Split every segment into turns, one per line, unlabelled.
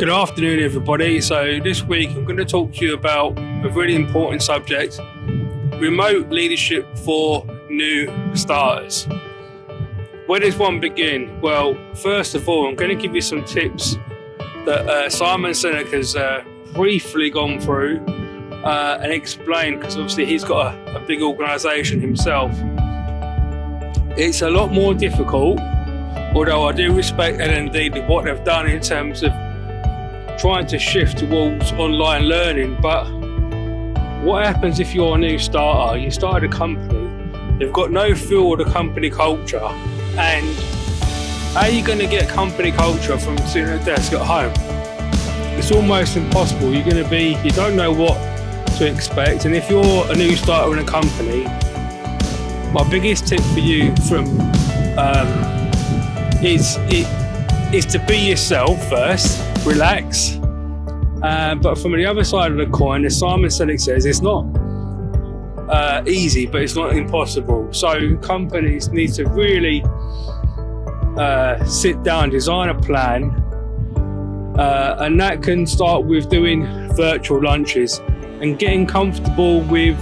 Good afternoon, everybody. So this week I'm going to talk to you about a really important subject: remote leadership for new starters. Where does one begin? Well, first of all, I'm going to give you some tips that Simon Sinek has briefly gone through and explained, because obviously he's got a big organisation himself. It's a lot more difficult, although I do respect L&D with what they've done in terms of trying to shift towards online learning. But what happens if you're a new starter? You started a company, you've got no feel of the company culture, and how are you going to get company culture from sitting at a desk at home? It's almost impossible. You don't know what to expect. And if you're a new starter in a company, my biggest tip for you is to be yourself first, relax. But from the other side of the coin, as Simon Sinek says, it's not easy, but it's not impossible. So companies need to really sit down, design a plan, and that can start with doing virtual lunches and getting comfortable with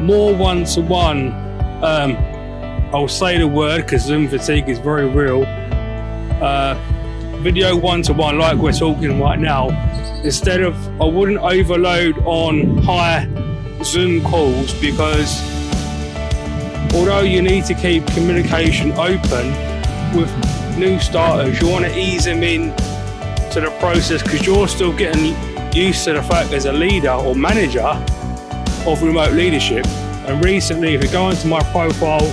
more one-to-one. I'll say the word because Zoom fatigue is very real. Video one-to-one, like we're talking right now. Instead of, I wouldn't overload on high Zoom calls, because although you need to keep communication open with new starters, you want to ease them in to the process, because you're still getting used to the fact as a leader or manager of remote leadership. And recently, if you go into my profile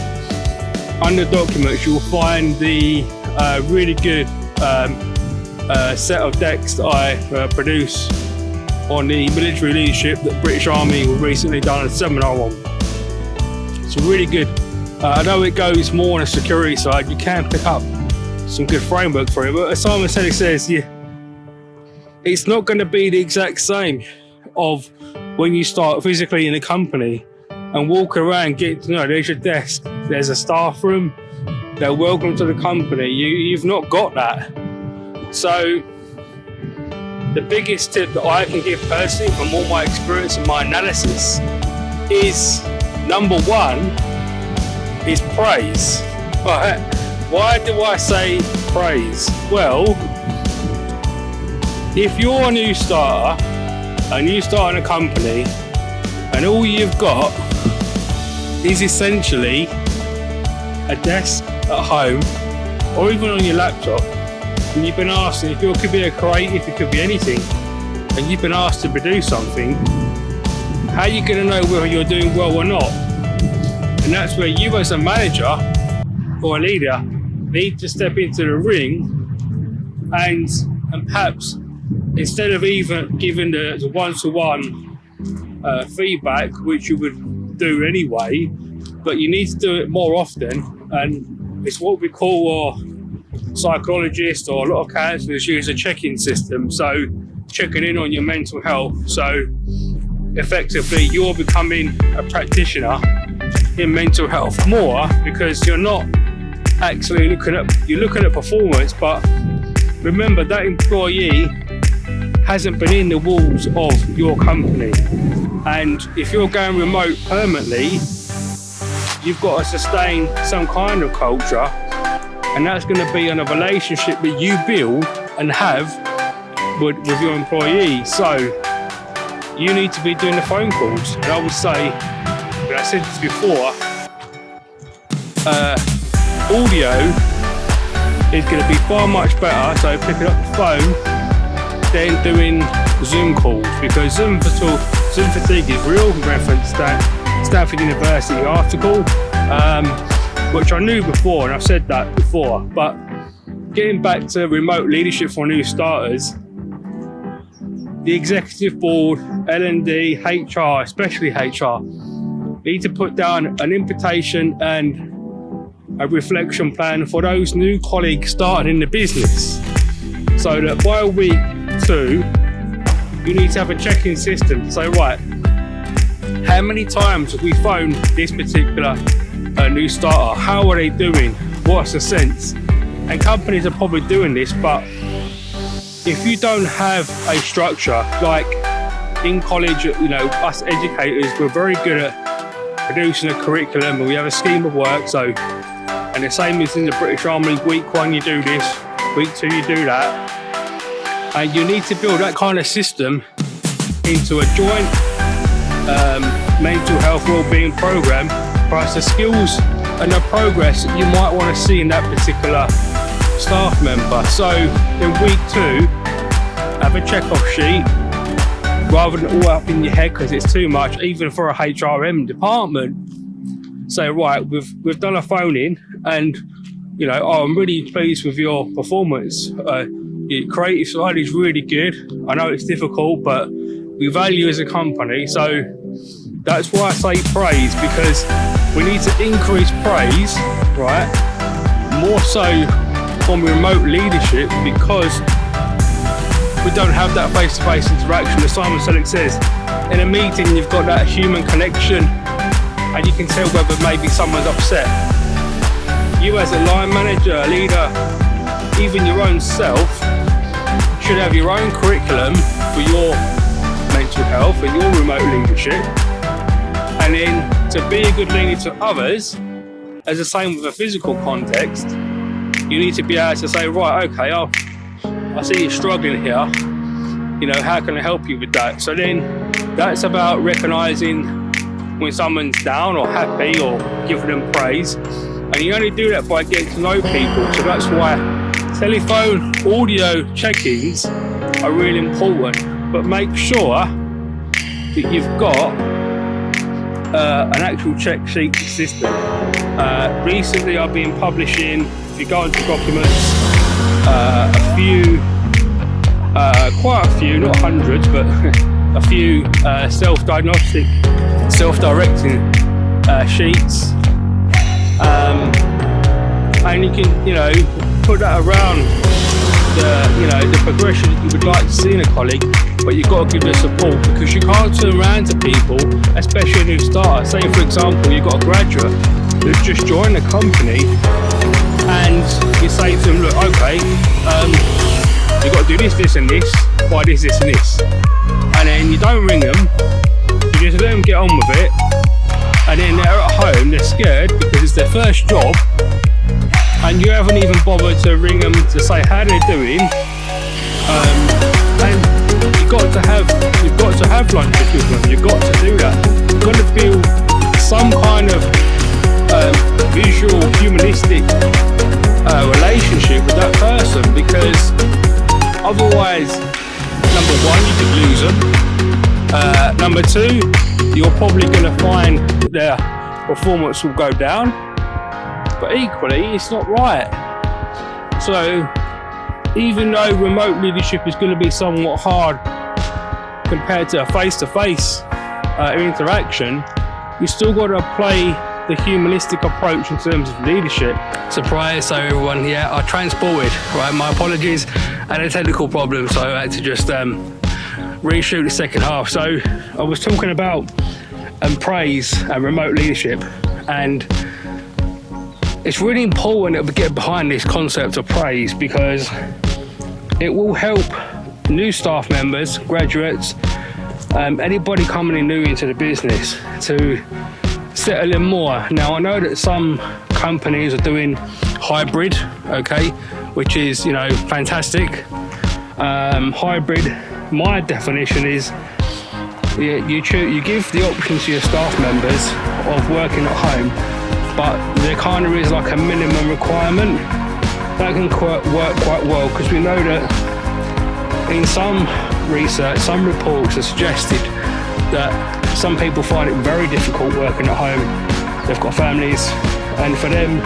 under documents, you'll find the really good set of decks that I produce on the military leadership that British Army recently done a seminar on. It's really good. I know it goes more on the security side. You can pick up some good framework for it, but as Simon Sinek says, it's not going to be the exact same of when you start physically in a company and walk around, get to know, there's your desk, there's a staff room, they're welcome to the company. You've not got that. So the biggest tip that I can give personally from all my experience and my analysis is, number one, is praise. Right? Why do I say praise? Well, if you're a new starter and you start in a company and all you've got is essentially a desk at home or even on your laptop, and you've been asked, if it could be a creative, it could be anything, and you've been asked to produce something, how are you going to know whether you're doing well or not? And that's where you as a manager or a leader need to step into the ring and perhaps, instead of even giving the one-to-one feedback, which you would do anyway, but you need to do it more often. And it's what we call, psychologists or a lot of counsellors use, a check-in system. So checking in on your mental health. So effectively you're becoming a practitioner in mental health more, because you're not actually looking at performance, but remember that employee hasn't been in the walls of your company. And if you're going remote permanently, you've got to sustain some kind of culture, and that's going to be on a relationship that you build and have with your employees. So you need to be doing the phone calls. And I would say, but I said this before, audio is going to be far much better, so picking up the phone than doing Zoom calls, because Zoom fatigue is real. Reference Stanford University article, which I knew before, and I've said that before. But getting back to remote leadership for new starters, the executive board, L&D, HR, especially HR, need to put down an invitation and a reflection plan for those new colleagues starting in the business, so that by week 2, you need to have a check-in system to say, right, how many times have we phoned this particular new starter? How are they doing? What's the sense? And companies are probably doing this, but if you don't have a structure, like in college, us educators, we're very good at producing a curriculum and we have a scheme of work. So, and the same as in the British Army, week 1 you do this, week 2 you do that. And you need to build that kind of system into a joint mental health wellbeing program, plus the skills and the progress that you might want to see in that particular staff member. So in week 2, have a check-off sheet rather than all up in your head because it's too much, even for a HRM department. Say, right, we've done a phone in and, I'm really pleased with your performance. Your creative side is really good. I know it's difficult, but we value as a company. So that's why I say praise, because we need to increase praise, right? More so from remote leadership, because we don't have that face-to-face interaction. As Simon Sinek says, in a meeting you've got that human connection and you can tell whether maybe someone's upset. You as a line manager, a leader, even your own self, should have your own curriculum for your mental health and your remote leadership. And then to be a good leader to others, as the same with a physical context, you need to be able to say, right, okay, I see you're struggling here. How can I help you with that? So then that's about recognizing when someone's down or happy or giving them praise. And you only do that by getting to know people. So that's why telephone audio check-ins are really important. But make sure that you've got an actual check sheet system. Recently I've been publishing, if you go into documents, quite a few, not hundreds, but a few self-diagnostic, self-directing sheets. And you can, put that around the progression you would like to see in a colleague, but you've got to give them support, because you can't turn around to people, especially a new starter. Say, for example, you've got a graduate who's just joined the company, and you say to them, look, okay, you've got to do this, this and this, why this, this and this. And then you don't ring them, you just let them get on with it, and then they're at home, they're scared because it's their first job, and you haven't even bothered to ring them to say how they're doing. And you've got to have lunches with them, you've got to do that. You've got to build some kind of visual, humanistic relationship with that person, because otherwise, number 1, you could lose them. Number 2, you're probably going to find that their performance will go down, but equally it's not right. So even though remote leadership is going to be somewhat hard compared to a face-to-face interaction, you still got to play the humanistic approach in terms of leadership. Surprise, so everyone, I transported, right? My apologies, I had a technical problem, so I had to just reshoot the second half. So I was talking about praise and remote leadership, and it's really important that we get behind this concept of praise, because it will help new staff members, graduates, anybody coming in new into the business to settle in more. Now I know that some companies are doing hybrid, okay, which is fantastic. Hybrid, my definition is you give the option to your staff members of working at home, but there kind of is like a minimum requirement. That can work quite well, because we know that in some research, some reports have suggested that some people find it very difficult working at home. They've got families, and for them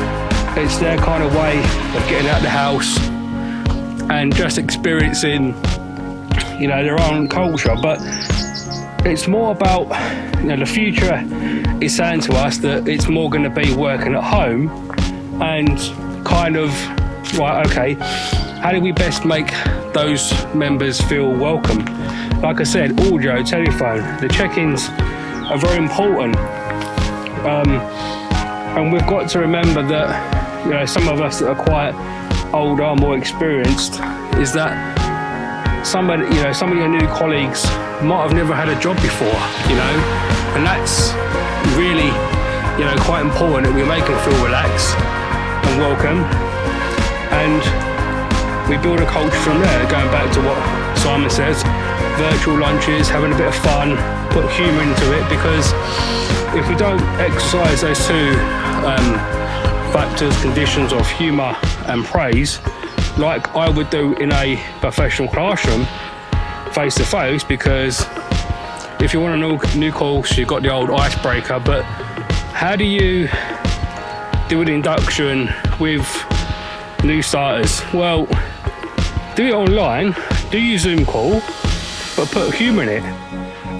it's their kind of way of getting out of the house and just experiencing their own culture. But it's more about the future is saying to us that it's more going to be working at home, and kind of, right, okay, how do we best make those members feel welcome? Like I said, audio, telephone, the check-ins are very important. And we've got to remember that, some of us that are quite older, more experienced, is that some of your new colleagues might have never had a job before, and that's really, quite important that we make them feel relaxed and welcome, and we build a culture from there. Going back to what Simon says, virtual lunches, having a bit of fun, put humour into it, because if we don't exercise those two factors, conditions of humour and praise, like I would do in a professional classroom, face to face, because if you want a new course, you've got the old icebreaker, but how do you do an induction with new starters? Well, do it online, do your Zoom call, but put humour in it.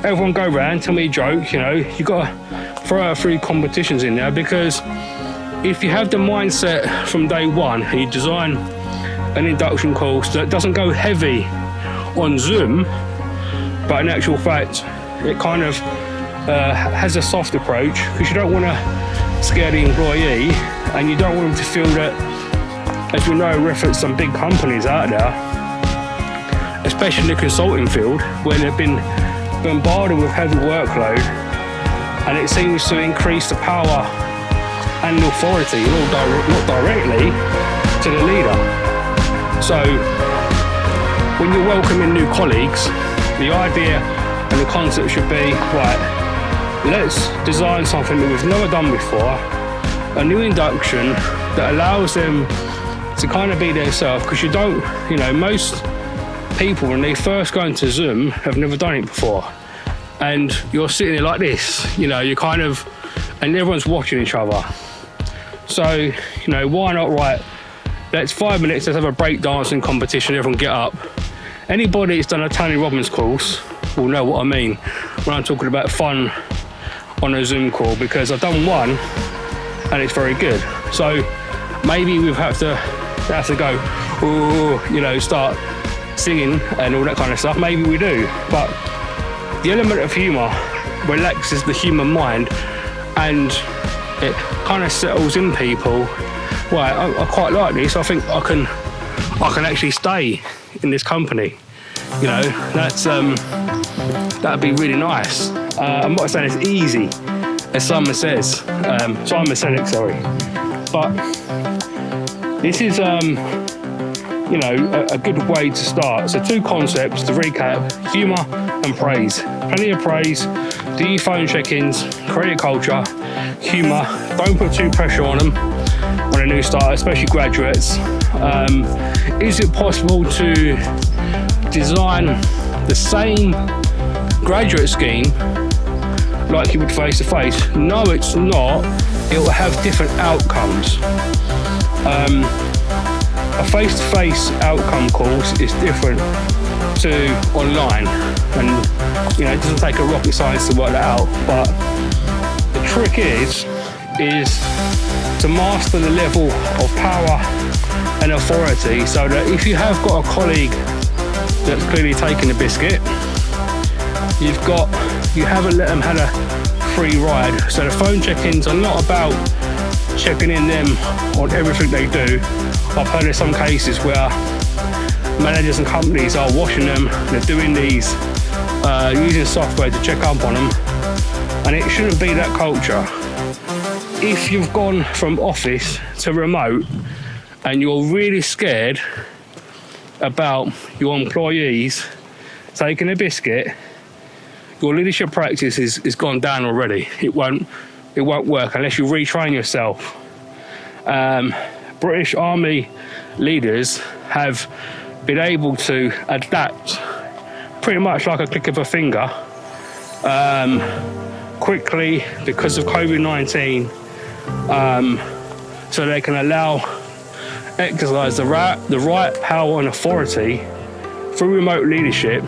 Everyone go round, tell me a joke, you got to throw out 3 competitions in there, because if you have the mindset from day one and you design an induction course that doesn't go heavy on Zoom, but in actual fact it kind of has a soft approach, because you don't want to scare the employee and you don't want them to feel that, as we know, reference some big companies out there, especially in the consulting field, where they've been bombarded with heavy workload, and it seems to increase the power and authority, not directly, to the leader. So when you're welcoming new colleagues, the idea and the concept should be, right, let's design something that we've never done before, a new induction that allows them to kind of be themselves, because you don't, most people when they first go into Zoom have never done it before, and you're sitting there like this, you kind of, and everyone's watching each other. So, why not, right, let's 5 minutes, let's have a break dancing competition, everyone get up. Anybody that's done a Tony Robbins course will know what I mean when I'm talking about fun on a Zoom call, because I've done one and it's very good. So maybe we have to go, ooh, start singing and all that kind of stuff. Maybe we do, but the element of humour relaxes the human mind, and it kind of settles in people. Right, I quite like this. I think I can actually stay in this company. That'd be really nice. I'm not saying it's easy, as Simon says. Simon Sinek, sorry. But this is, a good way to start. So 2 concepts to recap: humour and praise. Plenty of praise. Do your phone check-ins. Create a culture. Humour. Don't put too pressure on them, on a new starter, especially graduates. Is it possible to design the same graduate scheme like you would face to face? No, it's not. It will have different outcomes. A face-to-face outcome course is different to online, and it doesn't take a rocket science to work that out, but the trick is to master the level of power and authority, so that if you have got a colleague that's clearly taken a biscuit, you haven't let them have a free ride. So the phone check-ins are not about checking in them on everything they do. I've heard of some cases where managers and companies are watching them, they're doing these, using software to check up on them, and it shouldn't be that culture. If you've gone from office to remote and you're really scared about your employees taking a biscuit, your leadership practice is gone down already. It won't work unless you retrain yourself. British Army leaders have been able to adapt pretty much like a click of a finger quickly because of COVID-19, so they can exercise the right power and authority through remote leadership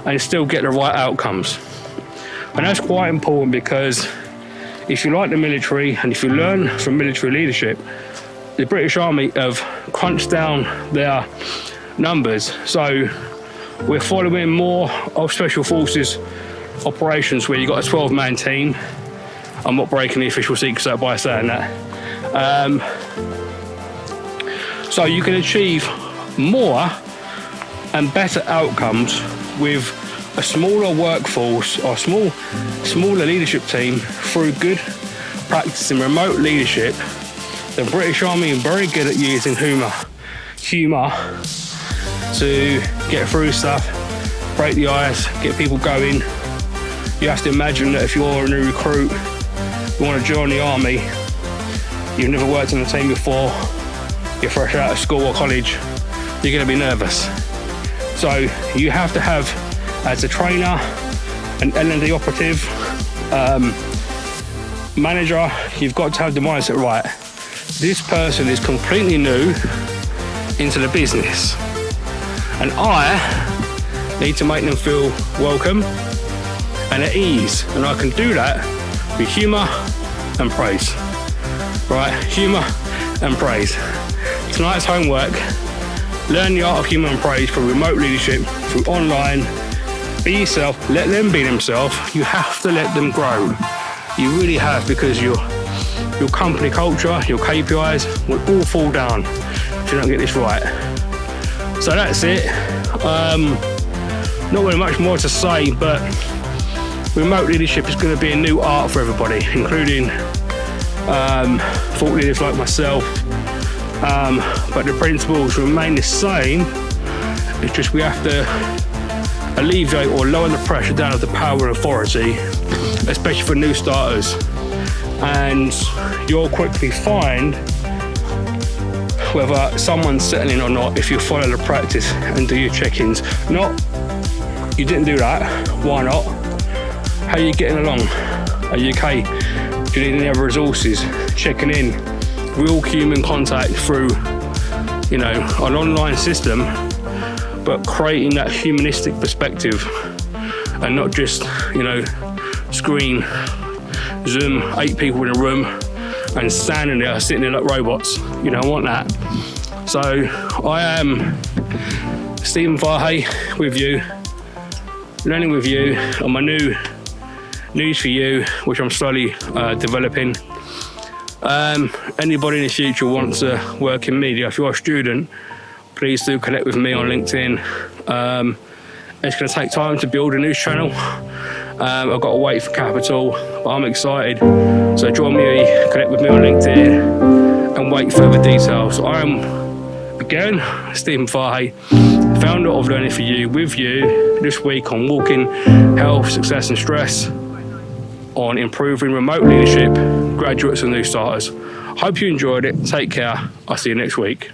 and still get the right outcomes. And that's quite important, because if you like the military and if you learn from military leadership, the British Army have crunched down their numbers. So we're following more of Special Forces operations where you've got a 12-man team. I'm not breaking the official secrets by saying that. So you can achieve more and better outcomes with a smaller workforce or smaller leadership team through good practice in remote leadership. The British Army are very good at using humour to get through stuff, break the ice, get people going. You have to imagine that if you're a new recruit, you want to join the army, you've never worked in a team before, you're fresh out of school or college, you're going to be nervous. So you have to have, as a trainer, an L&D operative, manager, you've got to have the mindset right. This person is completely new into the business, and I need to make them feel welcome and at ease, and I can do that with humour and praise. Right, humour and praise. Tonight's homework: learn the art of humour and praise through remote leadership, through online. Be yourself, let them be themselves. You have to let them grow. You really have, because your company culture, your KPIs will all fall down if you don't get this right. So that's it. Not really much more to say, but remote leadership is going to be a new art for everybody, including thought leaders like myself. But the principles remain the same. It's just we have to alleviate or lower the pressure down of the power and authority, especially for new starters. And you'll quickly find whether someone's settling or not if you follow the practice and do your check-ins. Not, you didn't do that, why not? How are you getting along? Are you okay? Do you need any other resources? Checking in, real human contact through, an online system, but creating that humanistic perspective and not just, screen, Zoom, 8 people in a room and standing there, sitting there like robots. You don't want that. So I am Stephen Fahey with you, learning with you on my new News for You, which I'm slowly developing. Anybody in the future wants to work in media, if you're a student, please do connect with me on LinkedIn. It's going to take time to build a news channel. I've got to wait for capital, but I'm excited. So join me, connect with me on LinkedIn, and wait further details. I am, again, Stephen Fahey, founder of Learning for You, with you this week on walking health, success and stress, on improving remote leadership, graduates and new starters. Hope you enjoyed it. Take care. I'll see you next week.